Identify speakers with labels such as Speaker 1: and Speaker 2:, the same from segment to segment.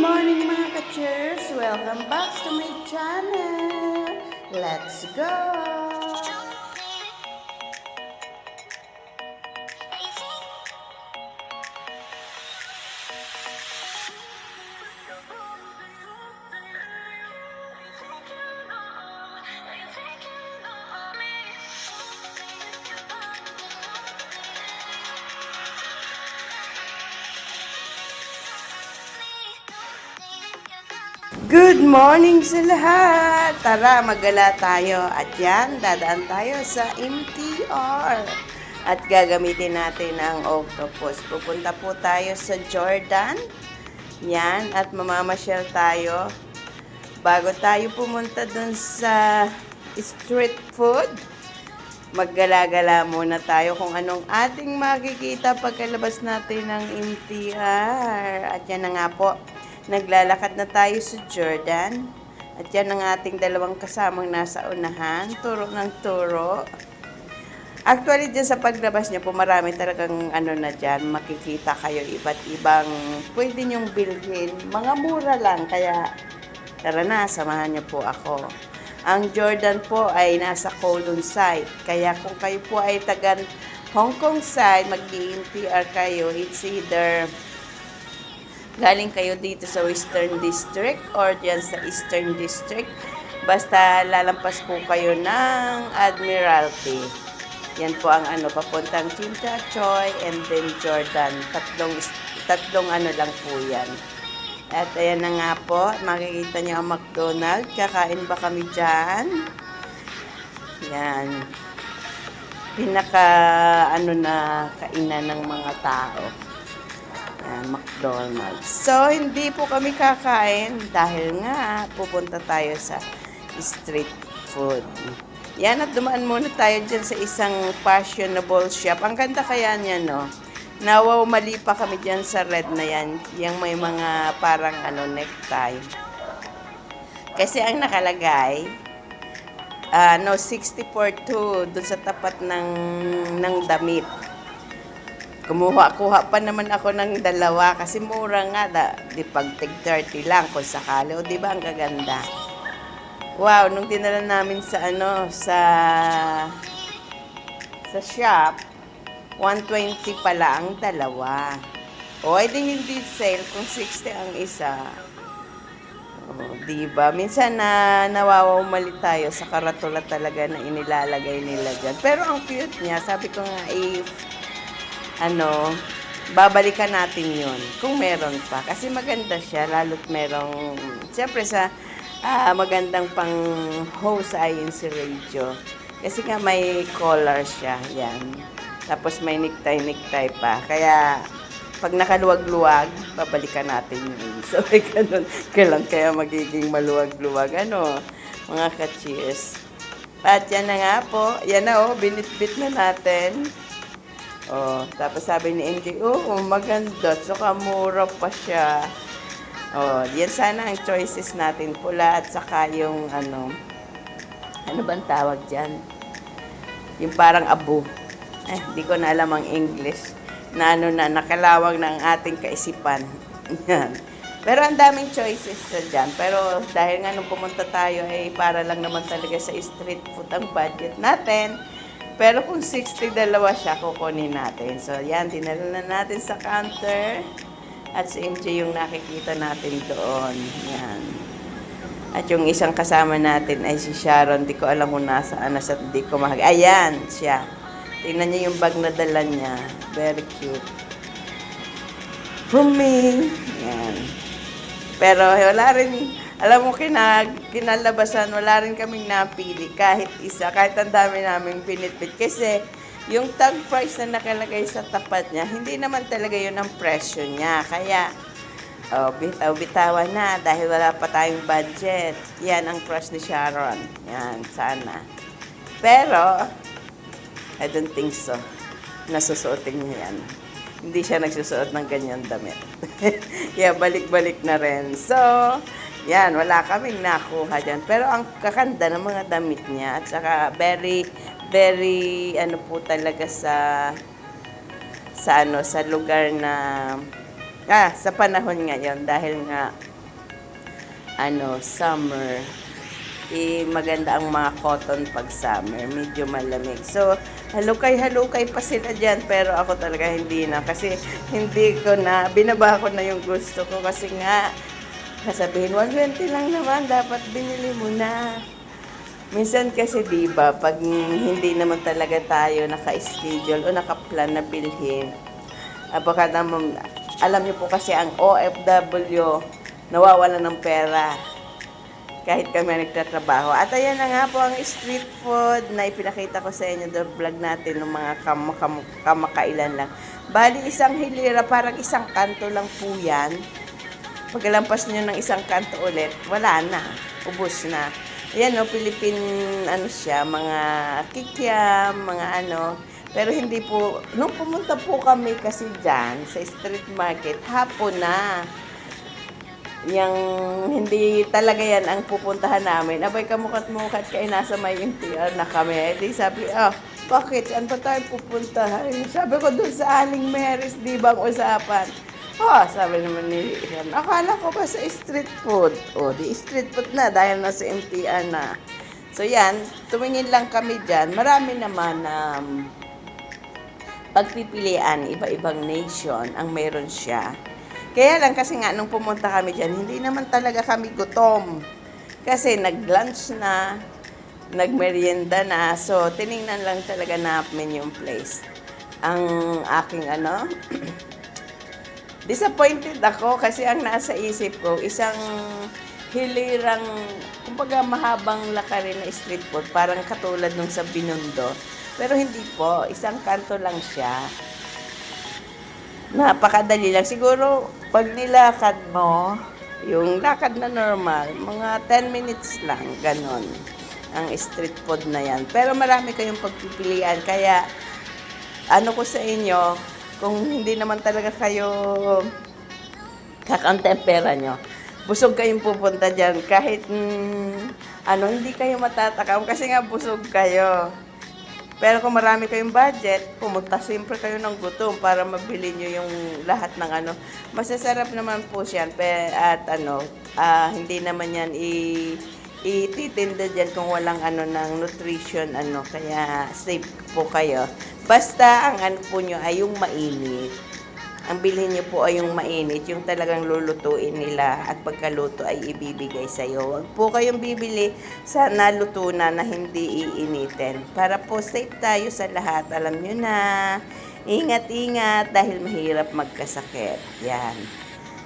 Speaker 1: morning mga ka-cheers! Welcome back to my channel! Let's go! Good morning sa lahat! Tara, maggala tayo. At yan, dadaan tayo sa MTR. At gagamitin natin ang octopus. Pupunta po tayo sa Jordan. Yan, at mamamasyal tayo. Bago tayo pumunta dun sa street food, maggala-gala muna tayo kung anong ating makikita pagkalabas natin ng MTR. At yan na nga po. Naglalakad na tayo sa Jordan. At yan ang ating dalawang kasamang nasa unahan. Turo ng turo. Actually, dyan sa paglabas niya po, marami talagang na dyan. Makikita kayo iba't ibang pwede nyong bilhin. Mga mura lang. Kaya, tara na, samahan niyo po ako. Ang Jordan po ay nasa Kowloon side. Kaya kung kayo po ay taga Hong Kong side, mag-i-NTR kayo, it's either galing kayo dito sa Western District or dyan sa Eastern District. Basta lalampas po kayo ng Admiralty. Yan po ang papuntang Chimchachoy and then Jordan. Tatlong lang po yan. At ayan na nga po, makikita niyo ang McDonald's. Kakain ba kami dyan? Yan. Pinaka na kainan ng mga tao. McDonald's. So, hindi po kami kakain dahil nga pupunta tayo sa street food. Yan, at dumaan muna tayo dyan sa isang fashionable shop. Ang ganda kaya niya, no? Nawaw, mali pa kami dyan sa red na yan. Yung may mga parang necktie. Kasi ang nakalagay, 60 dun sa tapat ng damit. Kuha pa naman ako ng dalawa kasi mura nga, di pag tig 30 lang kung sakali. O di ba ang gaganda? Wow, nung dinala namin sa sa shop, 120 pala ang dalawa. O edi hindi sale kung 60 ang isa. O, di ba? Minsan nawawamali tayo sa karatula talaga na inilalagay nila dyan. Pero ang cute niya, sabi ko nga babalikan natin yun kung meron pa. Kasi maganda siya, lalo't merong, siyempre sa magandang pang host ay si radio. Kasi nga may collar siya, yan. Tapos may necktie pa. Kaya, pag nakaluwag-luwag, babalikan natin yun. So, ganun, kailan kaya magiging maluwag-luwag, mga ka-cheers. At yan na nga po, yan na binitbit na natin. Tapos sabi ni MJ, maganda. So, kamura pa siya. Yan sana ang choices natin. Pula at saka yung ano bang tawag dyan? Yung parang abo. Di ko na alam ang English. Nakalawag ng ating kaisipan. Yan. Pero ang daming choices dyan. Pero dahil nga nung pumunta tayo, para lang naman talaga sa street food ang budget natin. Pero kung 60 dalawa siya, kukunin natin. So, yan, dinala na natin sa counter. At si MJ yung nakikita natin doon. Yan. At yung isang kasama natin ay si Sharon. Di ko alam kung nasaan na sa di ko ayan, siya. Tingnan niyo yung bag na dala niya. Very cute. From me. Yan. Pero wala rin, alam mo, kinalabasan, wala rin kaming napili kahit isa, kahit ang dami naming pinitbit. Kasi yung tag price na nakalagay sa tapat niya, hindi naman talaga yun ang presyo niya. Kaya, bitaw-bitawan na dahil wala pa tayong budget. Yan ang crush ni Sharon. Yan, sana. Pero, I don't think so. Nasusuotin niya yan. Hindi siya nagsusuot ng ganyan damit. Kaya balik-balik na rin. So, yan, wala kaming nakuha dyan. Pero ang kakanda ng mga damit niya, at saka very, very, po talaga sa lugar na, sa panahon ngayon, dahil nga summer. Maganda ang mga cotton pag summer, medyo malamig. So, halukay-halukay pa sila dyan, pero ako talaga hindi na. Kasi hindi ko na, binaba ko na yung gusto ko. Kasi nga, sasabihin, 120 lang naman, dapat binili mo na. Minsan kasi diba, pag hindi naman talaga tayo naka-schedule o naka-plan na bilhin, baka naman, alam niyo po kasi ang OFW, nawawala ng pera kahit kami nagtatrabaho. At ayan na nga po ang street food na ipinakita ko sa inyo doon vlog natin ng mga kamakailan lang. Bali, isang hilira, parang isang kanto lang po yan. Pagkalampas nyo ng isang kanto ulit, wala na. Ubus na. Ayan Philippine, siya, mga kikiam, mga Pero hindi po, nung pumunta po kami kasi dyan, sa street market, hapon na. Yang hindi talaga yan ang pupuntahan namin. Abay, kamukat-mukat kayo, nasa may MTR na kami. Di sabi, bakit? Saan pa tayo pupuntahan? Sabi ko doon sa Aling Mary's, di ba ang usapan? Sabi naman ni Ian, akala ko ba sa street food? Di street food na dahil nasa MTR na. So yan, tumingin lang kami dyan. Marami naman pagpipilian, iba-ibang nation ang meron siya. Kaya lang kasi nga nung pumunta kami dyan, hindi naman talaga kami gutom. Kasi nag-lunch na, nag-merienda na. So, tiningnan lang talaga namin yung place. Ang aking disappointed ako kasi ang nasa isip ko, isang hilirang, kumbaga mahabang lakarin na street food, parang katulad nung sa Binondo. Pero hindi po, isang kanto lang siya. Napakadali lang. Siguro, pag nilakad mo, yung lakad na normal, mga 10 minutes lang, ganon, ang street food na yan. Pero marami kayong pagpipilian, kaya, ko sa inyo, kung hindi naman talaga kayo kakantempera nyo, busog kayong pupunta dyan, kahit, hindi kayo matatakam, kasi nga busog kayo. Pero kung marami kayong budget, pumunta siyempre kayo ng gutom para mabili nyo yung lahat ng Masasarap naman po siya. At hindi naman yan ititinda dyan kung walang ng nutrition, kaya safe po kayo. Basta ang po nyo ay yung mainit. Ang bilhin nyo po ay yung mainit, yung talagang lulutuin nila at pagkaluto ay ibibigay sa iyo. Huwag po kayong bibili sa naluto na hindi iinitin. Para po safe tayo sa lahat. Alam nyo na, ingat-ingat dahil mahirap magkasakit. Yan.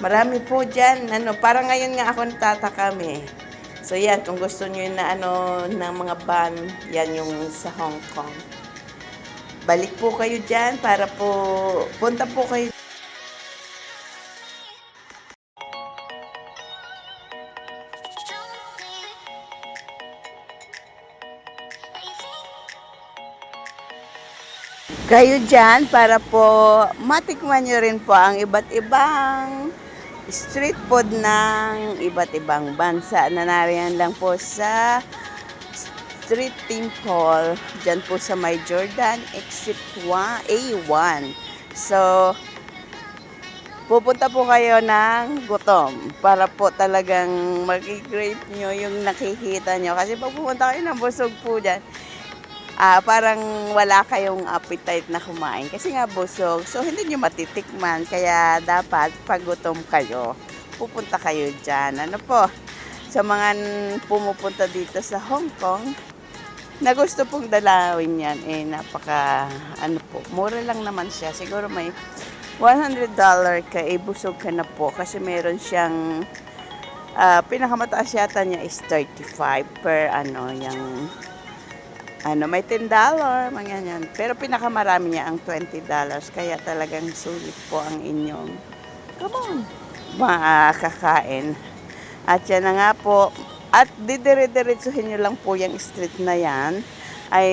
Speaker 1: Marami po dyan. Parang ngayon nga ako natatakam eh. So yan, kung gusto nyo na ng mga ban, yan yung sa Hong Kong. Balik po kayo dyan para po, punta po kayo. Kayo dyan para po matikman nyo rin po ang iba't ibang street food ng iba't ibang bansa na nariyan lang po sa Street Temple, dyan po sa may Jordan Exit A1. So, pupunta po kayo ng gutom para po talagang mag-grape nyo yung nakikita nyo. Kasi pag pupunta kayo ng busog po dyan, parang wala kayong appetite na kumain kasi nga busog. So, hindi nyo matitikman. Kaya dapat pag gutom kayo, pupunta kayo dyan. Sa mga pumupunta dito sa Hong Kong, na gusto pong dalawin yan, napaka, mura lang naman siya. Siguro may $100 ka, busog ka na po. Kasi meron siyang, pinakamataas yata niya is 35 per yung, may $10, mga yan. Pero pinakamarami niya ang $20. Kaya talagang sulit po ang inyong, makakain. At yan na nga po. At didire-diretsuhin nyo lang po yung street na yan. Ay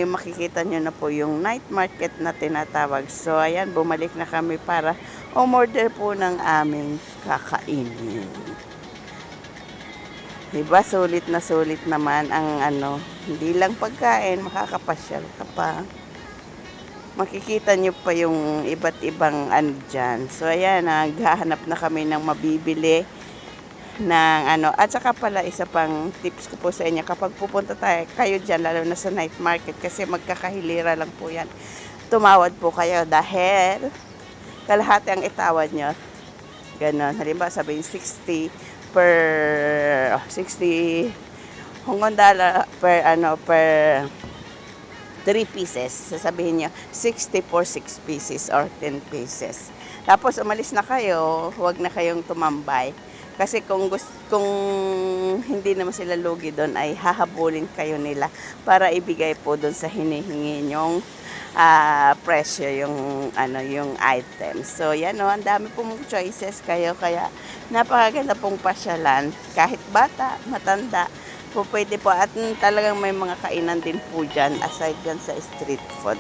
Speaker 1: makikita nyo na po yung night market na tinatawag. So ayan, bumalik na kami para umorder po ng aming kakainin. Diba, sulit na sulit naman ang hindi lang pagkain, makakapasyal ka pa. Makikita nyo pa yung iba't ibang dyan. So ayan, naghahanap na kami ng mabibili. ng ano. At saka pala isa pang tips ko po sa inyo, kapag pupunta kayo dyan, lalo na sa night market, kasi magkakahilira lang po yan, tumawad po kayo dahil kalahati ang itawad nyo. Ganon. Halimbawa, sabihin 60 per 60 Hong Kong dollar per per 3 pieces. Sasabihin niyo 60 for 6 pieces or 10 pieces. Tapos umalis na kayo, huwag na kayong tumambay. Kasi kung hindi naman sila lugi doon, ay hahabulin kayo nila para ibigay po doon sa hinihingi nyong presyo yung items. So yan o, ang dami pong choices kayo, kaya napakaganda pong pasyalan. Kahit bata, matanda, po pwede po, at talagang may mga kainan din po dyan aside dyan sa street food.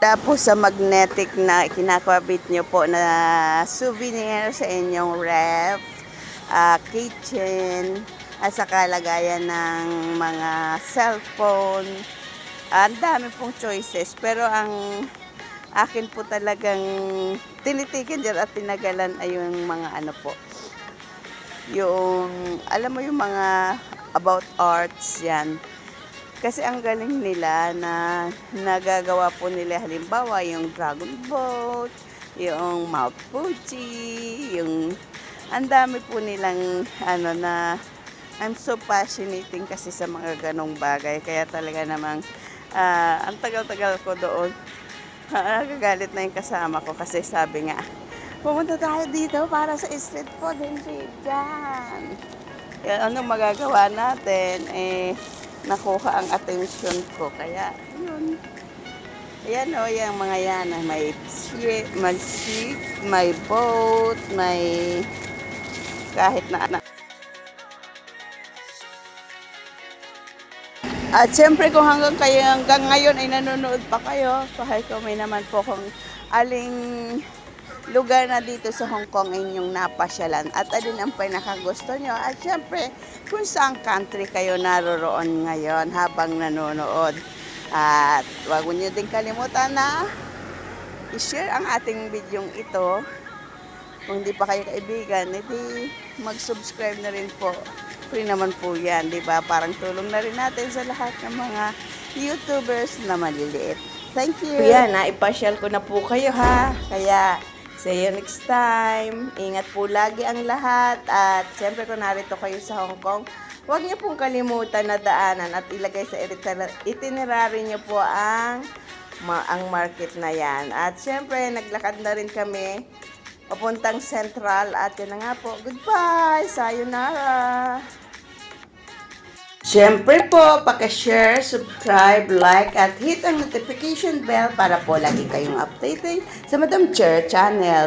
Speaker 1: Tapos sa magnetic na kinakabit nyo po na souvenir sa inyong ref, kitchen, at sa kalagayan ng mga cellphone. Ang dami pong choices, pero ang akin po talagang tinitigan dyan at tinagalan ay yung mga ano po, yung alam mo yung mga about arts yan. Kasi ang galing nila na nagagawa po nila, halimbawa yung dragon boat, yung Mount Fuji, yung ang dami po nilang na I'm so fascinating kasi sa mga ganong bagay. Kaya talaga namang ang tagal-tagal ko doon. Nagagalit na yung kasama ko kasi sabi nga, pumunta tayo dito para sa street food, hindi dyan. Anong magagawa natin? Nakuha ang attention ko. Kaya, yun. Ayan o, yung mga yan. May ship, may boat, may kahit na. At syempre kung hanggang ngayon ay nanonood pa kayo, pakikomment naman po kung aling lugar na dito sa Hong Kong inyong napasyalan at alin ang pinakagusto nyo. At syempre, kung saan country kayo naroroon ngayon habang nanonood. At huwag nyo din kalimutan na i-share ang ating video ito. Kung hindi pa kayo kaibigan, edi mag-subscribe na rin po. Free naman po yan, di ba? Parang tulong na rin natin sa lahat ng mga YouTubers na maliliit. Thank you! Yan, naipasyal ko na po kayo ha. Kaya, see you next time. Ingat po lagi ang lahat. At siyempre kung narito kayo sa Hong Kong, huwag niyo pong kalimutan na daanan at ilagay sa itinerary niyo po ang market na yan. At siyempre, naglakad na rin kami papuntang Central. At yun na nga po. Goodbye! Sayonara! Siyempre po, paki-share, subscribe, like, at hit ang notification bell para po lagi kayong updated sa Madam Chair Channel.